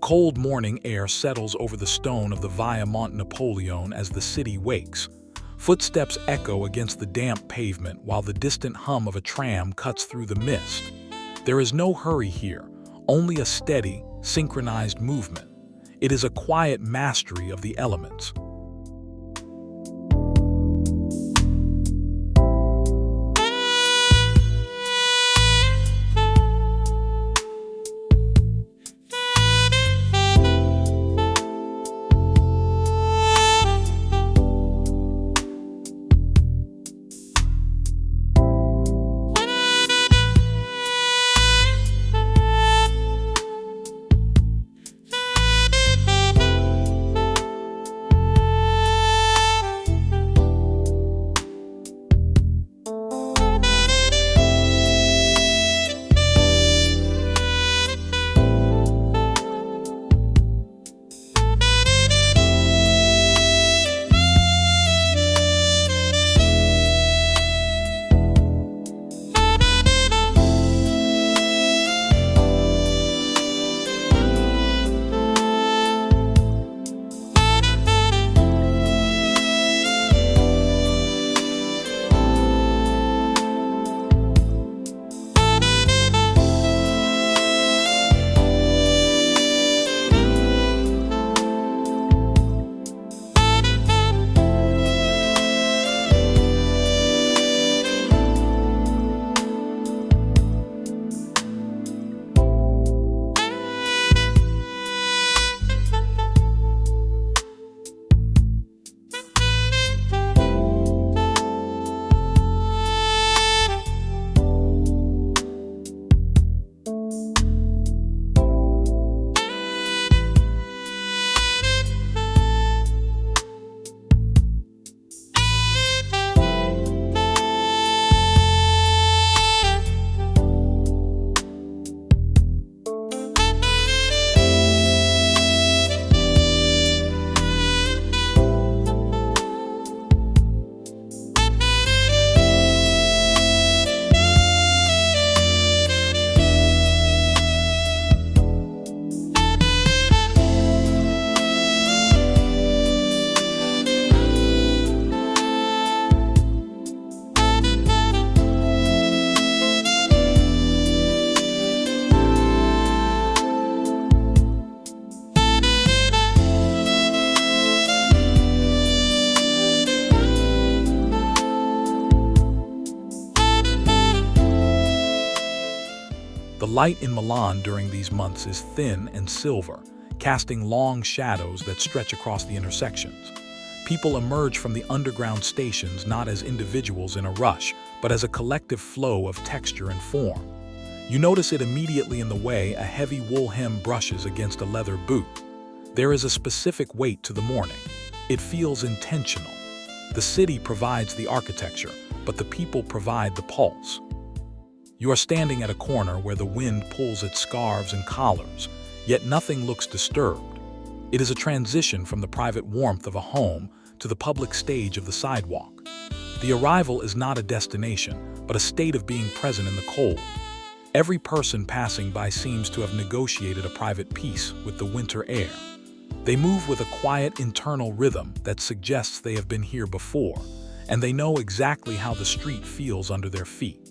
cold morning air settles over the stone of the Via Montenapoleone as the city wakes. Footsteps echo against the damp pavement while the distant hum of a tram cuts through the mist. There is no hurry here, only a steady, synchronized movement. It is a quiet mastery of the elements. The light in Milan during these months is thin and silver, casting long shadows that stretch across the intersections. People emerge from the underground stations not as individuals in a rush, but as a collective flow of texture and form. You notice it immediately in the way a heavy wool hem brushes against a leather boot. There is a specific weight to the morning. It feels intentional. The city provides the architecture, but the people provide the pulse. You are standing at a corner where the wind pulls at scarves and collars, yet nothing looks disturbed. It is a transition from the private warmth of a home to the public stage of the sidewalk. The arrival is not a destination, but a state of being present in the cold. Every person passing by seems to have negotiated a private peace with the winter air. They move with a quiet internal rhythm that suggests they have been here before, and they know exactly how the street feels under their feet.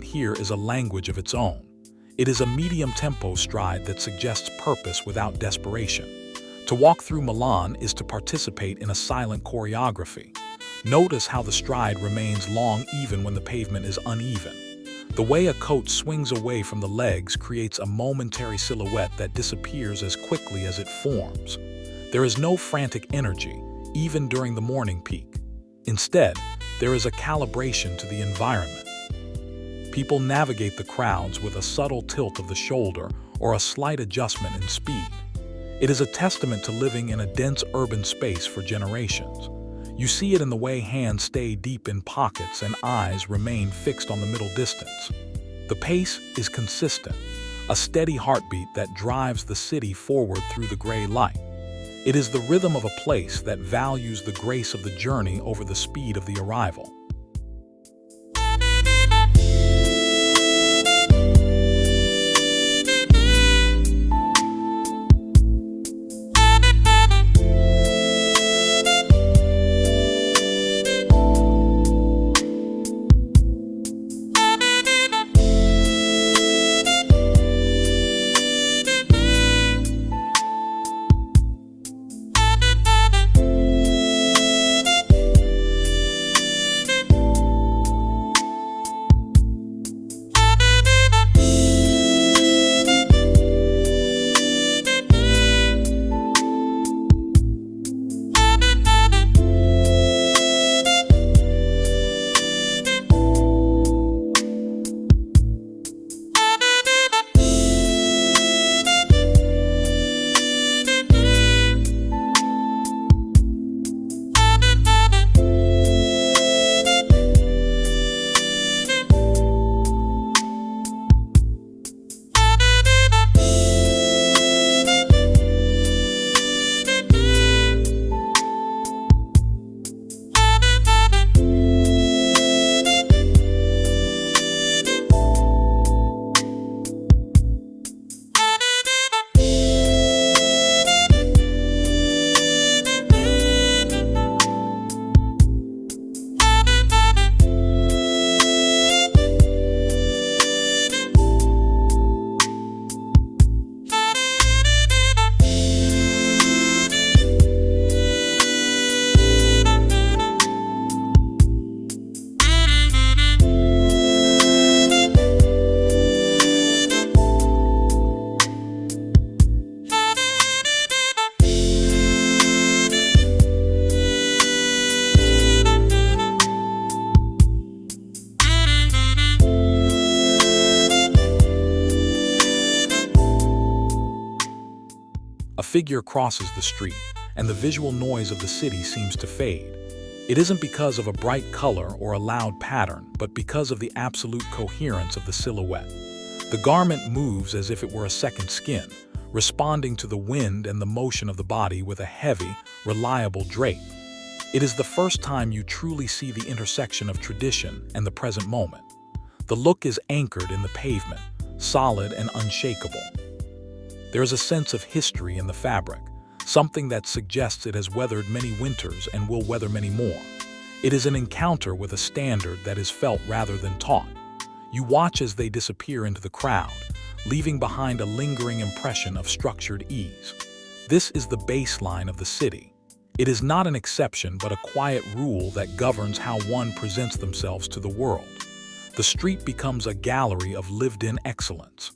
here is a language of its own. It is a medium-tempo stride that suggests purpose without desperation. To walk through Milan is to participate in a silent choreography. Notice how the stride remains long even when the pavement is uneven. The way a coat swings away from the legs creates a momentary silhouette that disappears as quickly as it forms. There is no frantic energy, even during the morning peak. Instead, there is a calibration to the environment. People navigate the crowds with a subtle tilt of the shoulder or a slight adjustment in speed. It is a testament to living in a dense urban space for generations. You see it in the way hands stay deep in pockets and eyes remain fixed on the middle distance. The pace is consistent, a steady heartbeat that drives the city forward through the gray light. It is the rhythm of a place that values the grace of the journey over the speed of the arrival. A figure crosses the street, and the visual noise of the city seems to fade. It isn't because of a bright color or a loud pattern, but because of the absolute coherence of the silhouette. The garment moves as if it were a second skin, responding to the wind and the motion of the body with a heavy, reliable drape. It is the first time you truly see the intersection of tradition and the present moment. The look is anchored in the pavement, solid and unshakable. There is a sense of history in the fabric, something that suggests it has weathered many winters and will weather many more. It is an encounter with a standard that is felt rather than taught. You watch as they disappear into the crowd, leaving behind a lingering impression of structured ease. This is the baseline of the city. It is not an exception but a quiet rule that governs how one presents themselves to the world. The street becomes a gallery of lived-in excellence.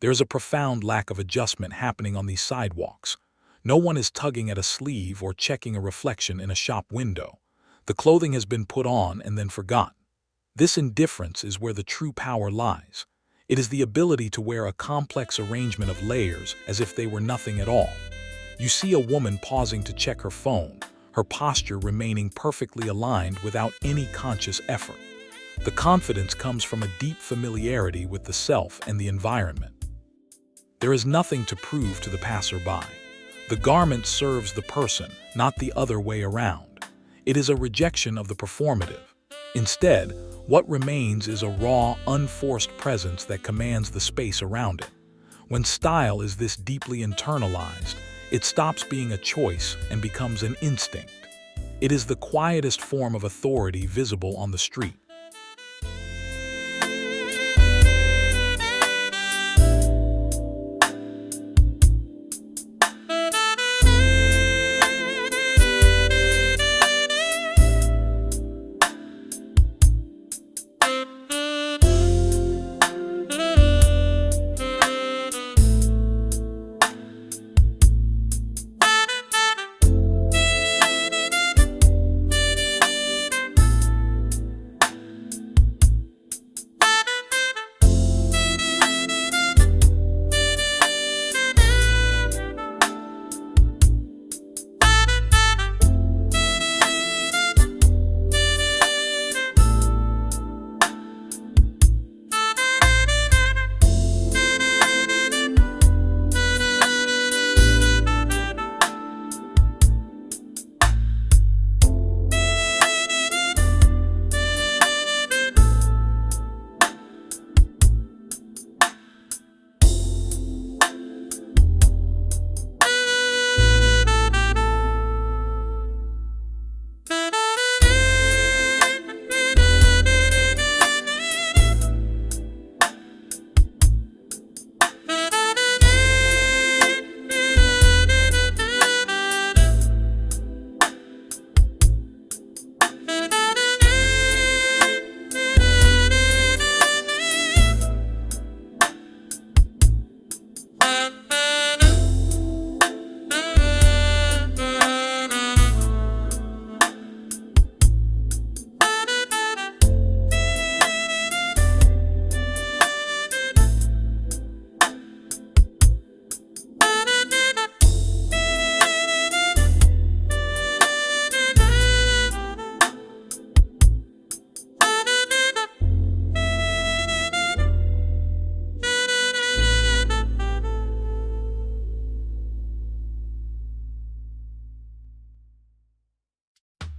There is a profound lack of adjustment happening on these sidewalks. No one is tugging at a sleeve or checking a reflection in a shop window. The clothing has been put on and then forgotten. This indifference is where the true power lies. It is the ability to wear a complex arrangement of layers as if they were nothing at all. You see a woman pausing to check her phone, her posture remaining perfectly aligned without any conscious effort. The confidence comes from a deep familiarity with the self and the environment. There is nothing to prove to the passerby. The garment serves the person, not the other way around. It is a rejection of the performative. Instead, what remains is a raw, unforced presence that commands the space around it. When style is this deeply internalized, it stops being a choice and becomes an instinct. It is the quietest form of authority visible on the street.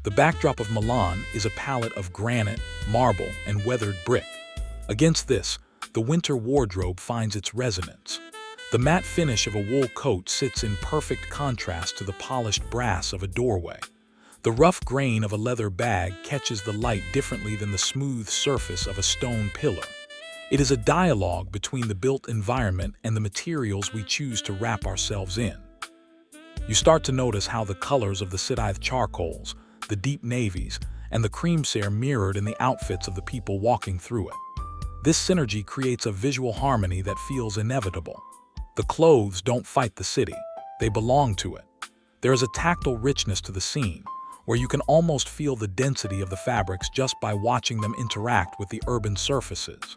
The backdrop of Milan is a palette of granite, marble, and weathered brick. Against this, the winter wardrobe finds its resonance. The matte finish of a wool coat sits in perfect contrast to the polished brass of a doorway. The rough grain of a leather bag catches the light differently than the smooth surface of a stone pillar. It is a dialogue between the built environment and the materials we choose to wrap ourselves in. You start to notice how the colors of the Scythe charcoals, the deep navies, and the creamsare mirrored in the outfits of the people walking through it. This synergy creates a visual harmony that feels inevitable. The clothes don't fight the city, they belong to it. There is a tactile richness to the scene, where you can almost feel the density of the fabrics just by watching them interact with the urban surfaces.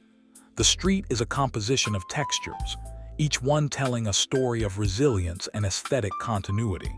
The street is a composition of textures, each one telling a story of resilience and aesthetic continuity.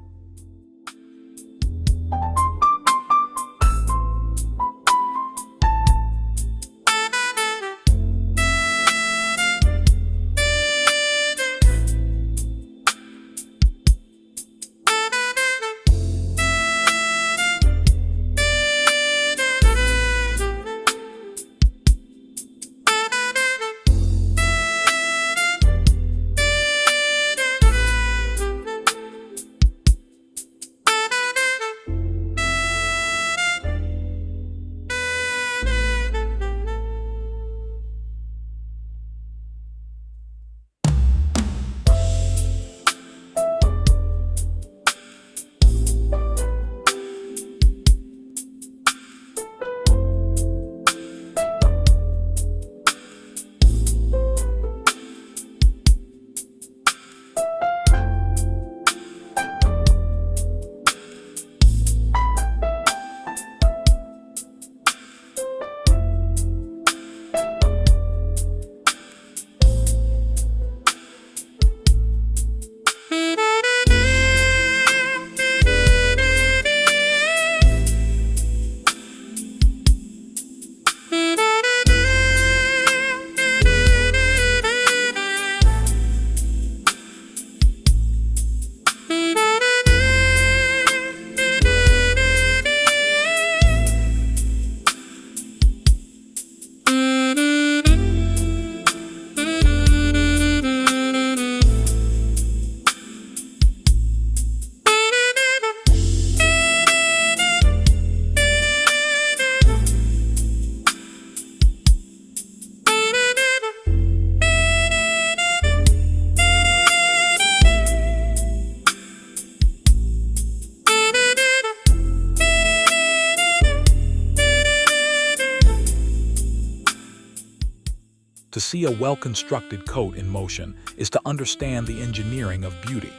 To see a well-constructed coat in motion is to understand the engineering of beauty.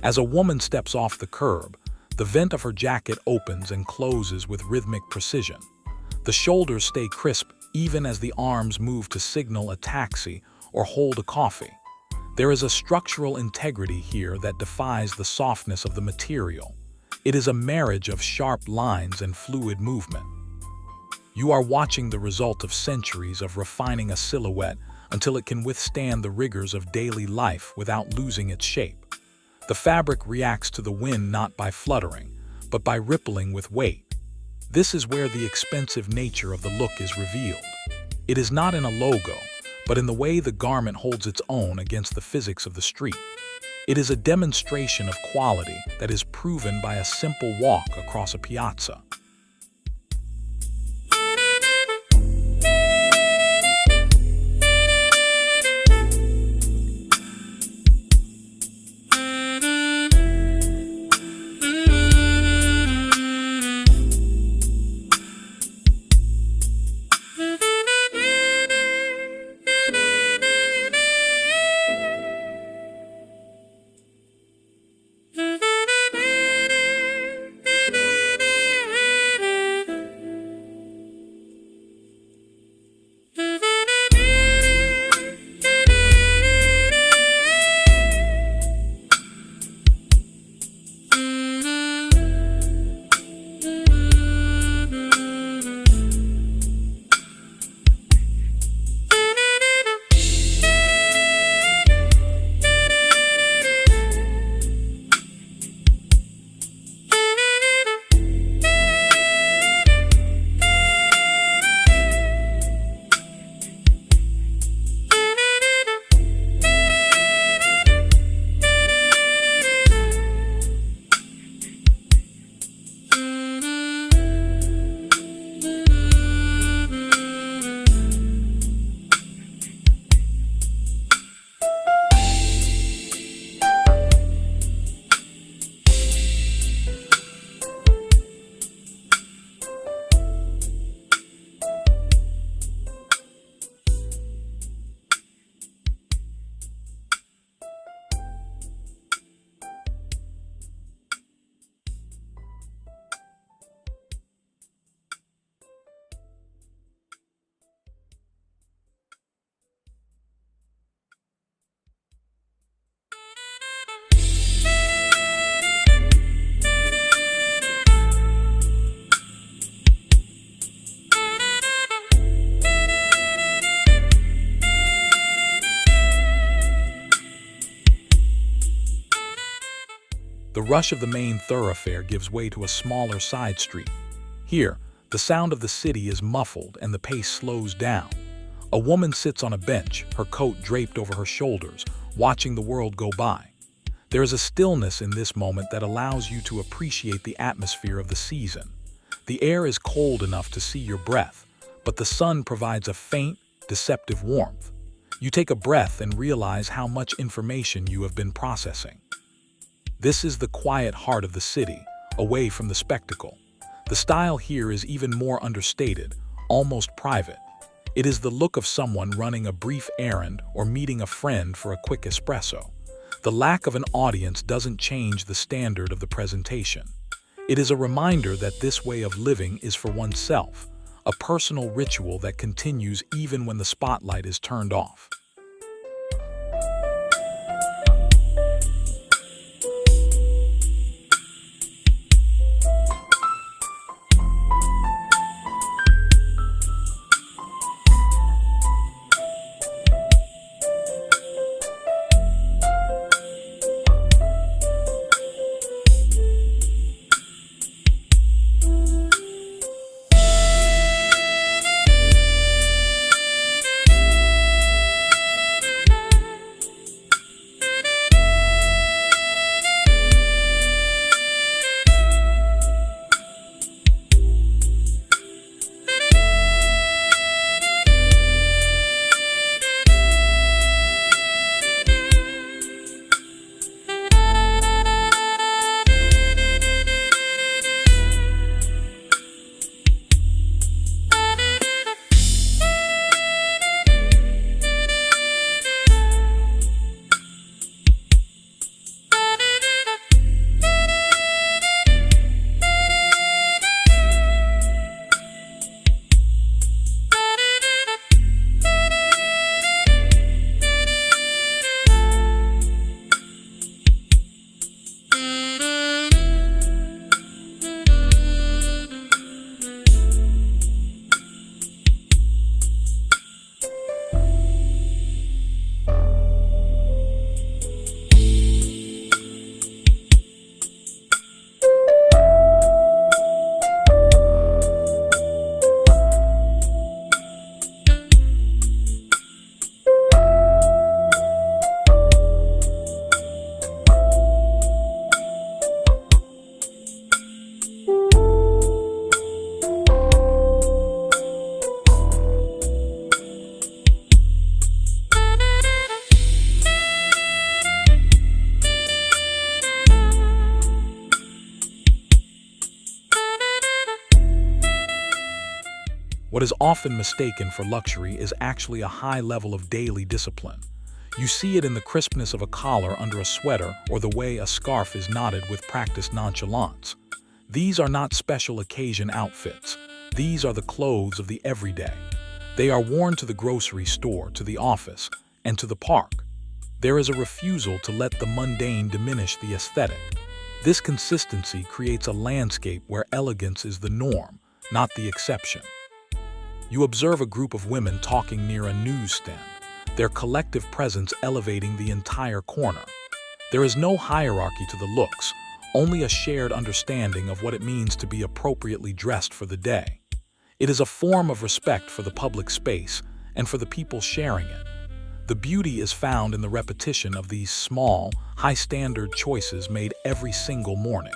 As a woman steps off the curb, the vent of her jacket opens and closes with rhythmic precision. The shoulders stay crisp even as the arms move to signal a taxi or hold a coffee. There is a structural integrity here that defies the softness of the material. It is a marriage of sharp lines and fluid movement. You are watching the result of centuries of refining a silhouette until it can withstand the rigors of daily life without losing its shape. The fabric reacts to the wind not by fluttering, but by rippling with weight. This is where the expensive nature of the look is revealed. It is not in a logo, but in the way the garment holds its own against the physics of the street. It is a demonstration of quality that is proven by a simple walk across a piazza. The rush of the main thoroughfare gives way to a smaller side street. Here, the sound of the city is muffled and the pace slows down. A woman sits on a bench, her coat draped over her shoulders, watching the world go by. There is a stillness in this moment that allows you to appreciate the atmosphere of the season. The air is cold enough to see your breath, but the sun provides a faint, deceptive warmth. You take a breath and realize how much information you have been processing. This is the quiet heart of the city, away from the spectacle. The style here is even more understated, almost private. It is the look of someone running a brief errand or meeting a friend for a quick espresso. The lack of an audience doesn't change the standard of the presentation. It is a reminder that this way of living is for oneself, a personal ritual that continues even when the spotlight is turned off. What is often mistaken for luxury is actually a high level of daily discipline. You see it in the crispness of a collar under a sweater or the way a scarf is knotted with practiced nonchalance. These are not special occasion outfits. These are the clothes of the everyday. They are worn to the grocery store, to the office, and to the park. There is a refusal to let the mundane diminish the aesthetic. This consistency creates a landscape where elegance is the norm, not the exception. You observe a group of women talking near a newsstand, their collective presence elevating the entire corner. There is no hierarchy to the looks, only a shared understanding of what it means to be appropriately dressed for the day. It is a form of respect for the public space and for the people sharing it. The beauty is found in the repetition of these small, high-standard choices made every single morning.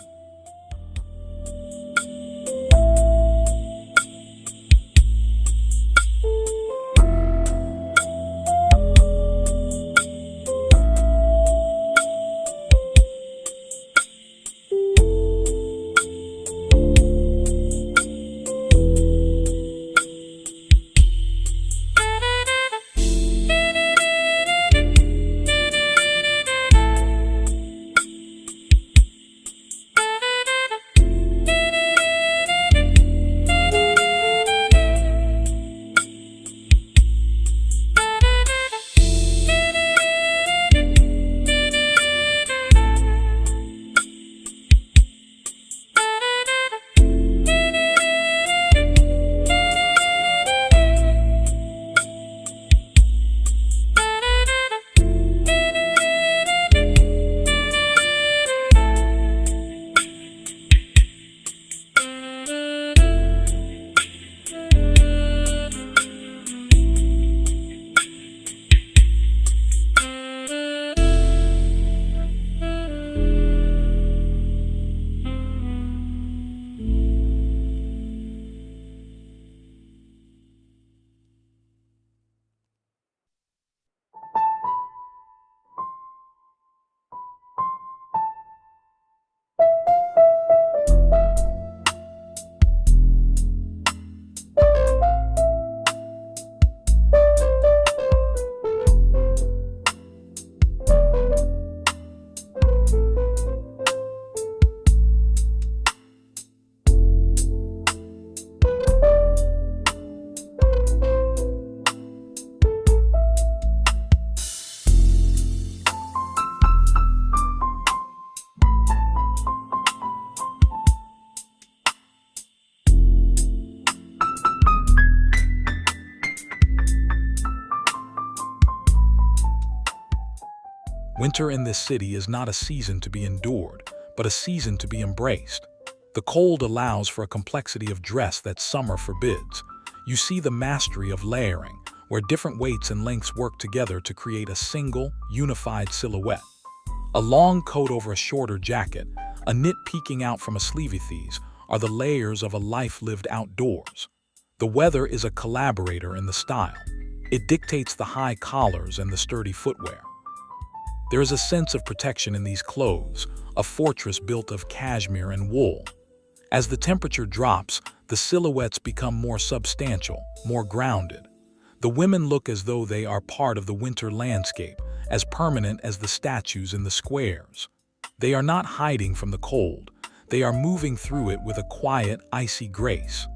Winter in this city is not a season to be endured, but a season to be embraced. The cold allows for a complexity of dress that summer forbids. You see the mastery of layering, where different weights and lengths work together to create a single, unified silhouette. A long coat over a shorter jacket, a knit peeking out from a sleeve-these, are the layers of a life lived outdoors. The weather is a collaborator in the style. It dictates the high collars and the sturdy footwear. There is a sense of protection in these clothes, a fortress built of cashmere and wool. As the temperature drops, the silhouettes become more substantial, more grounded. The women look as though they are part of the winter landscape, as permanent as the statues in the squares. They are not hiding from the cold. They are moving through it with a quiet, icy grace.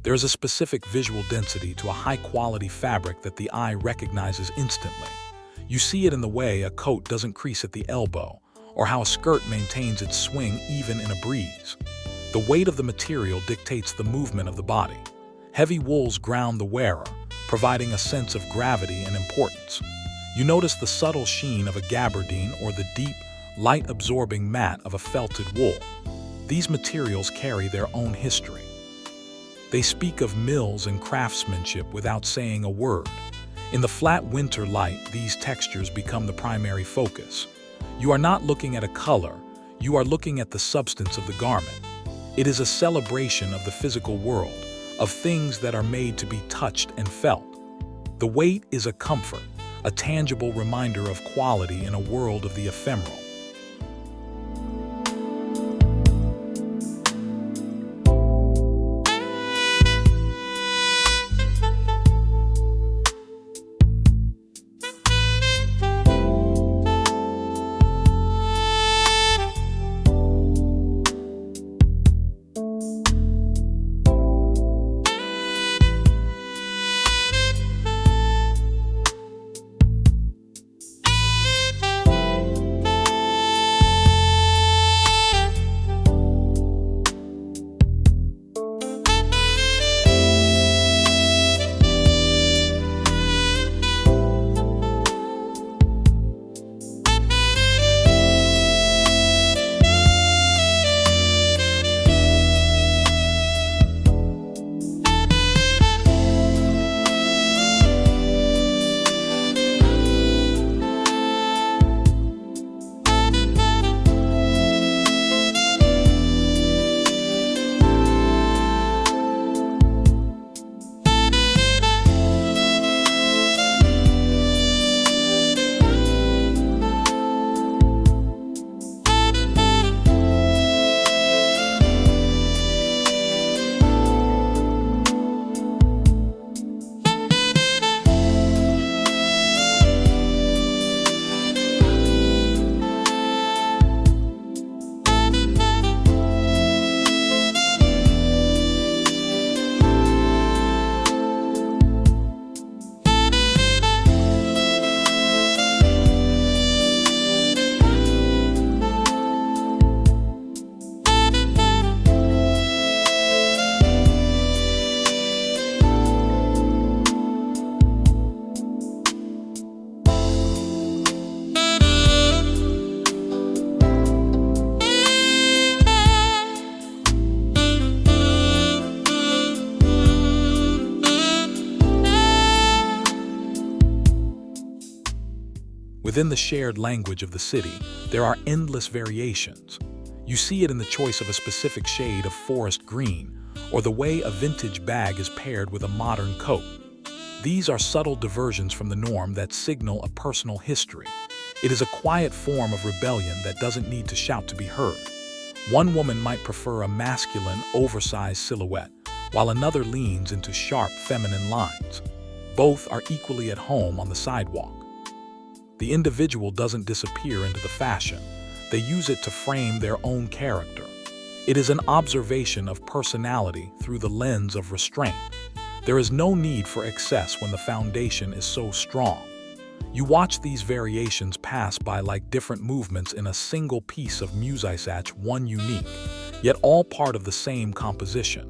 There is a specific visual density to a high-quality fabric that the eye recognizes instantly. You see it in the way a coat doesn't crease at the elbow, or how a skirt maintains its swing even in a breeze. The weight of the material dictates the movement of the body. Heavy wools ground the wearer, providing a sense of gravity and importance. You notice the subtle sheen of a gabardine or the deep, light-absorbing mat of a felted wool. These materials carry their own history. They speak of mills and craftsmanship without saying a word. In the flat winter light, these textures become the primary focus. You are not looking at a color, you are looking at the substance of the garment. It is a celebration of the physical world, of things that are made to be touched and felt. The weight is a comfort, a tangible reminder of quality in a world of the ephemeral. Within the shared language of the city, there are endless variations. You see it in the choice of a specific shade of forest green, or the way a vintage bag is paired with a modern coat. These are subtle diversions from the norm that signal a personal history. It is a quiet form of rebellion that doesn't need to shout to be heard. One woman might prefer a masculine, oversized silhouette, while another leans into sharp, feminine lines. Both are equally at home on the sidewalk. The individual doesn't disappear into the fashion. They use it to frame their own character. It is an observation of personality through the lens of restraint. There is no need for excess when the foundation is so strong. You watch these variations pass by like different movements in a single piece of musicach, one unique, yet all part of the same composition.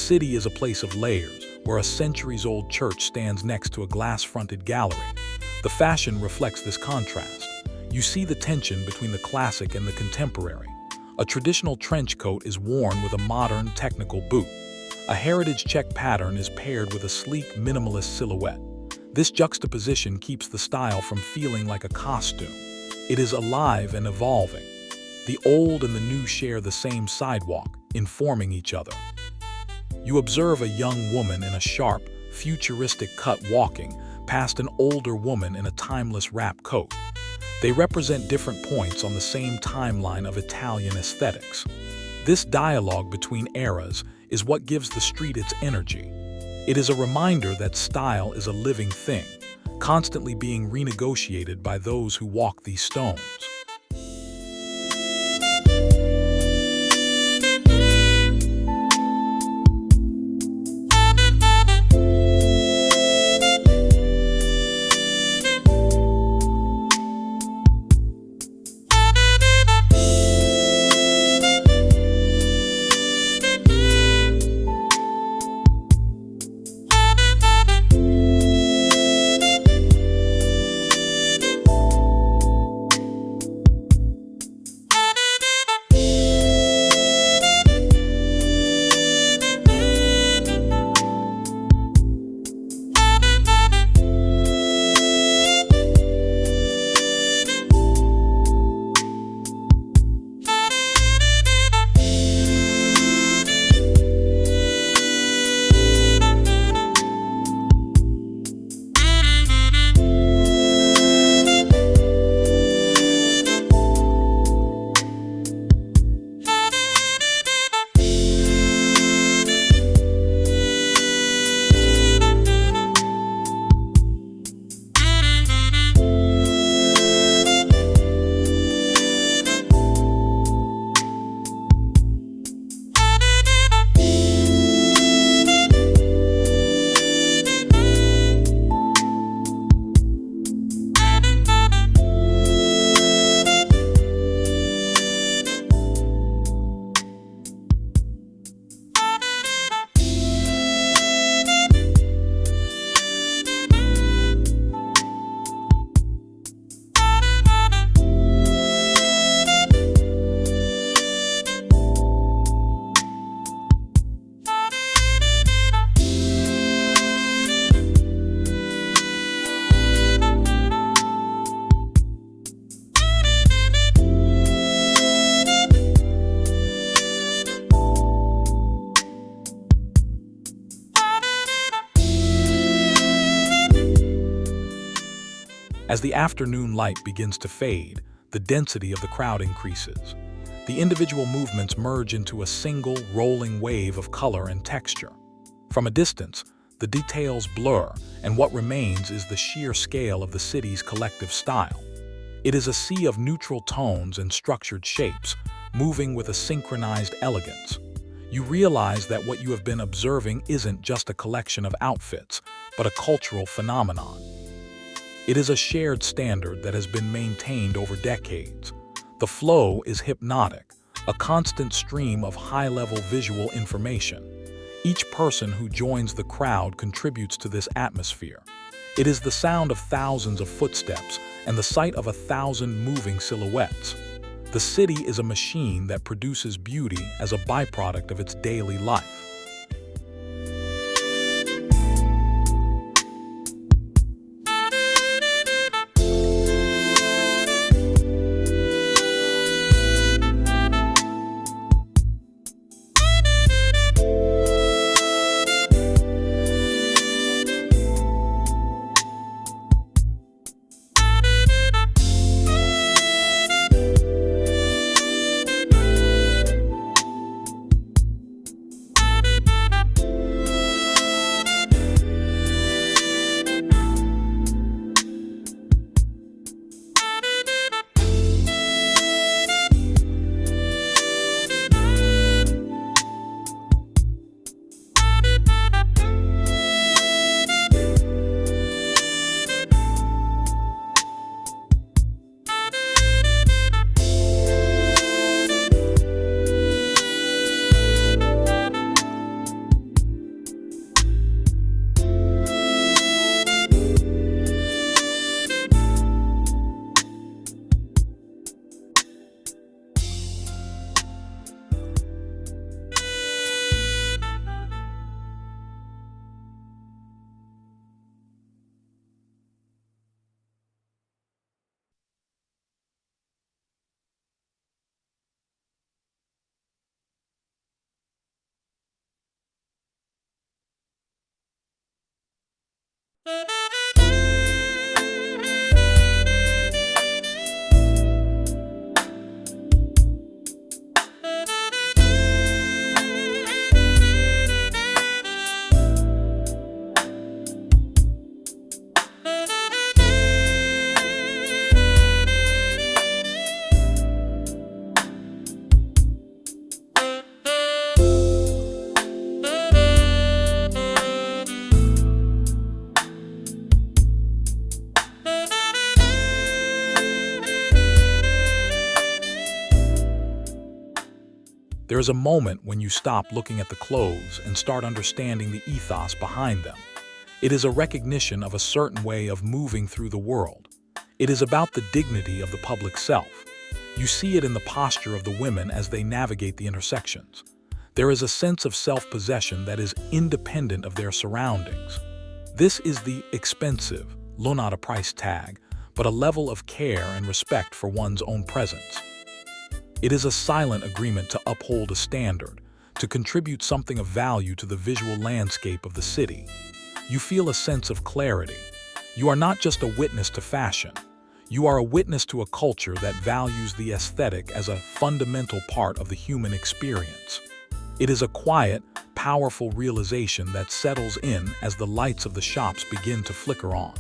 city is a place of layers, where a centuries-old church stands next to a glass-fronted gallery. The fashion reflects this contrast. You see the tension between the classic and the contemporary. A traditional trench coat is worn with a modern, technical boot. A heritage check pattern is paired with a sleek, minimalist silhouette. This juxtaposition keeps the style from feeling like a costume. It is alive and evolving. The old and the new share the same sidewalk, informing each other. You observe a young woman in a sharp, futuristic cut walking past an older woman in a timeless wrap coat. They represent different points on the same timeline of Italian aesthetics. This dialogue between eras is what gives the street its energy. It is a reminder that style is a living thing, constantly being renegotiated by those who walk these stones. As the afternoon light begins to fade, the density of the crowd increases. The individual movements merge into a single, rolling wave of color and texture. From a distance, the details blur, and what remains is the sheer scale of the city's collective style. It is a sea of neutral tones and structured shapes, moving with a synchronized elegance. You realize that what you have been observing isn't just a collection of outfits, but a cultural phenomenon. It is a shared standard that has been maintained over decades. The flow is hypnotic, a constant stream of high-level visual information. Each person who joins the crowd contributes to this atmosphere. It is the sound of thousands of footsteps and the sight of 1,000 moving silhouettes. The city is a machine that produces beauty as a byproduct of its daily life. There is a moment when you stop looking at the clothes and start understanding the ethos behind them. It is a recognition of a certain way of moving through the world. It is about the dignity of the public self. You see it in the posture of the women as they navigate the intersections. There is a sense of self-possession that is independent of their surroundings. This is the expensive, not a price tag, but a level of care and respect for one's own presence. It is a silent agreement to uphold a standard, to contribute something of value to the visual landscape of the city. You feel a sense of clarity. You are not just a witness to fashion. You are a witness to a culture that values the aesthetic as a fundamental part of the human experience. It is a quiet, powerful realization that settles in as the lights of the shops begin to flicker on.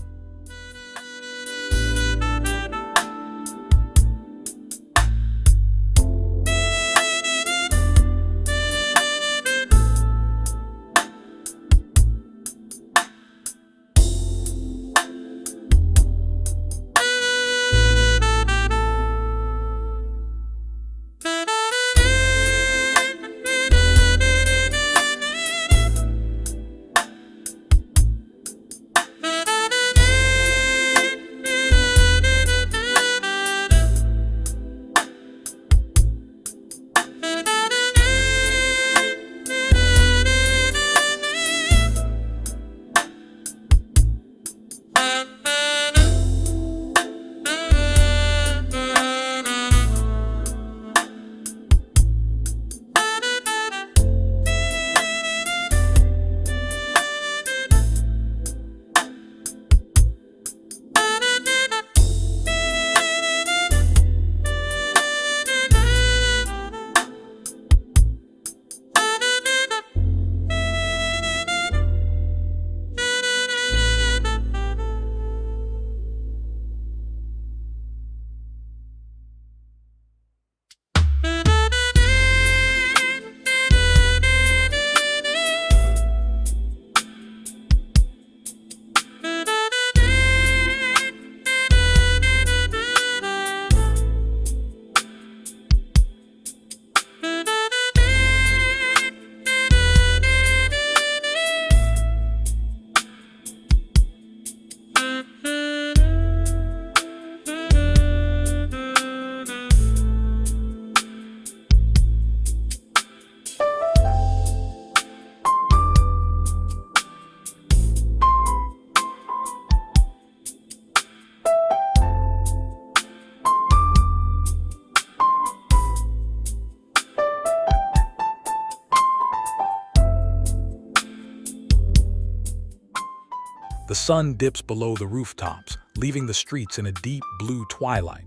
The sun dips below the rooftops, leaving the streets in a deep blue twilight.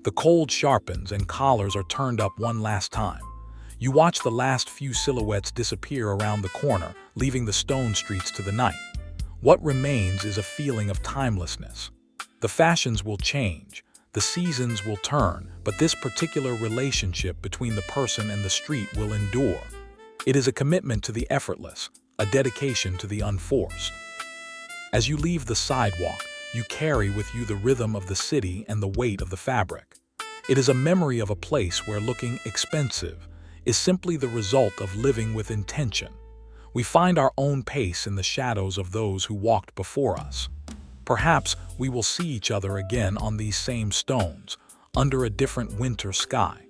The cold sharpens and collars are turned up one last time. You watch the last few silhouettes disappear around the corner, leaving the stone streets to the night. What remains is a feeling of timelessness. The fashions will change, the seasons will turn, but this particular relationship between the person and the street will endure. It is a commitment to the effortless, a dedication to the unforced. As you leave the sidewalk, you carry with you the rhythm of the city and the weight of the fabric. It is a memory of a place where looking expensive is simply the result of living with intention. We find our own pace in the shadows of those who walked before us. Perhaps we will see each other again on these same stones, under a different winter sky.